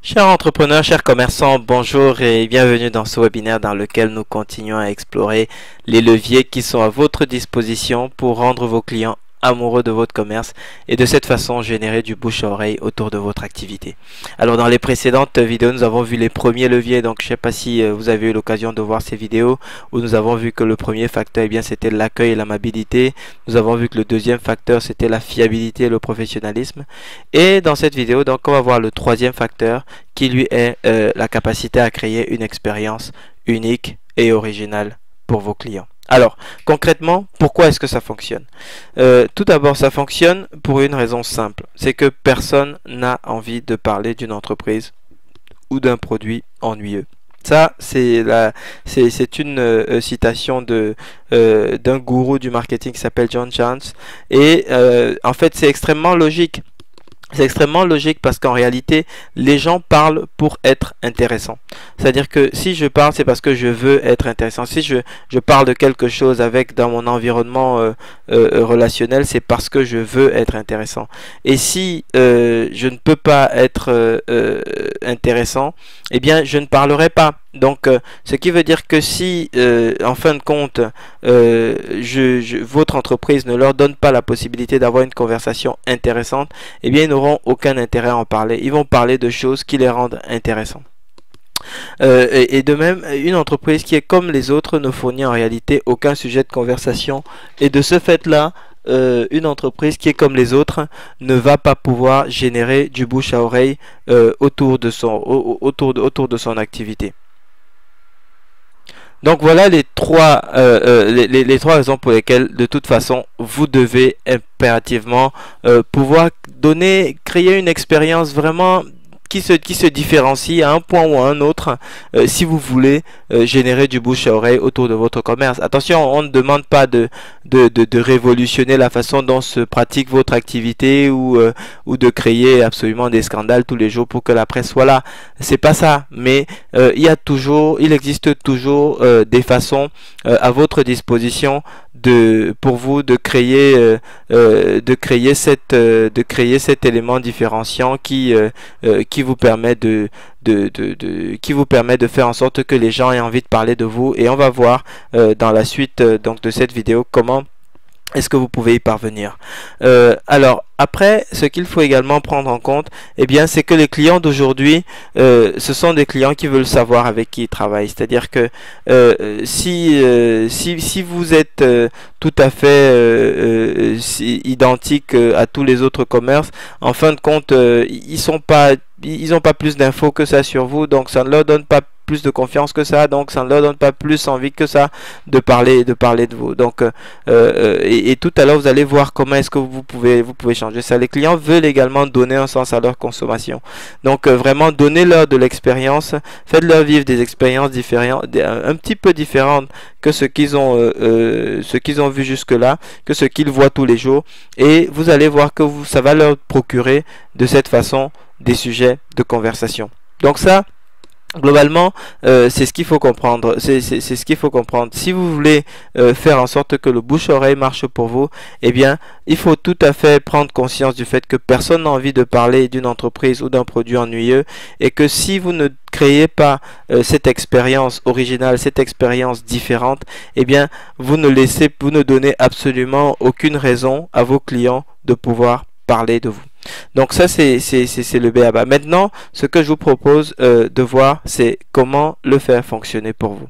Chers entrepreneurs, chers commerçants, bonjour et bienvenue dans ce webinaire dans lequel nous continuons à explorer les leviers qui sont à votre disposition pour rendre vos clients amoureux de votre commerce et de cette façon générer du bouche à oreille autour de votre activité. Alors dans les précédentes vidéos, nous avons vu les premiers leviers, donc je ne sais pas si vous avez eu l'occasion de voir ces vidéos où nous avons vu que le premier facteur, eh bien, c'était l'accueil et l'amabilité. Nous avons vu que le deuxième facteur, c'était la fiabilité et le professionnalisme. Et dans cette vidéo, donc, on va voir le troisième facteur qui lui est la capacité à créer une expérience unique et originale pour vos clients. Alors, concrètement, pourquoi est-ce que ça fonctionne? Tout d'abord, ça fonctionne pour une raison simple. C'est que personne n'a envie de parler d'une entreprise ou d'un produit ennuyeux. Ça, c'est une citation d'un gourou du marketing qui s'appelle John Jantsch. Et en fait, c'est extrêmement logique. C'est extrêmement logique parce qu'en réalité, les gens parlent pour être intéressants. C'est-à-dire que si je parle, c'est parce que je veux être intéressant. Si je parle de quelque chose dans mon environnement relationnel, c'est parce que je veux être intéressant. Et si je ne peux pas être intéressant, eh bien, je ne parlerai pas. Donc, ce qui veut dire que si, en fin de compte, votre entreprise ne leur donne pas la possibilité d'avoir une conversation intéressante, eh bien, ils n'auront aucun intérêt à en parler. Ils vont parler de choses qui les rendent intéressants. Et de même, une entreprise qui est comme les autres ne fournit en réalité aucun sujet de conversation. Et de ce fait-là, une entreprise qui est comme les autres ne va pas pouvoir générer du bouche à oreille autour de son activité. Donc voilà les trois raisons pour lesquelles de toute façon vous devez impérativement pouvoir créer une expérience vraiment qui se différencie à un point ou à un autre si vous voulez générer du bouche à oreille autour de votre commerce. Attention, on ne demande pas de révolutionner la façon dont se pratique votre activité ou de créer absolument des scandales tous les jours pour que la presse soit là. C'est pas ça, mais il existe toujours des façons à votre disposition pour vous de créer cet élément différenciant qui vous permet de faire en sorte que les gens aient envie de parler de vous. Et on va voir dans la suite donc de cette vidéo comment est-ce que vous pouvez y parvenir. Alors après, ce qu'il faut également prendre en compte, eh bien, c'est que les clients d'aujourd'hui, ce sont des clients qui veulent savoir avec qui ils travaillent. C'est-à-dire que si vous êtes tout à fait identique à tous les autres commerces, en fin de compte, ils n'ont pas plus d'infos que ça sur vous, donc ça ne leur donne pas plus de confiance que ça, donc ça ne leur donne pas plus envie que ça de parler de vous. Donc et tout à l'heure vous allez voir comment est-ce que vous pouvez changer ça. Les clients veulent également donner un sens à leur consommation, donc vraiment donnez-leur de l'expérience, faites-leur vivre des expériences différentes, un petit peu différentes que ce qu'ils ont vu jusque là, que ce qu'ils voient tous les jours, et vous allez voir que ça va leur procurer de cette façon des sujets de conversation. Donc ça, globalement, c'est ce qu'il faut comprendre. C'est ce qu'il faut comprendre. Si vous voulez faire en sorte que le bouche-oreille marche pour vous, eh bien, il faut tout à fait prendre conscience du fait que personne n'a envie de parler d'une entreprise ou d'un produit ennuyeux, et que si vous ne créez pas cette expérience originale, cette expérience différente, eh bien, vous ne donnez absolument aucune raison à vos clients de pouvoir parler de vous. Donc ça, c'est le b.a.-ba. Maintenant, ce que je vous propose de voir, c'est comment le faire fonctionner pour vous.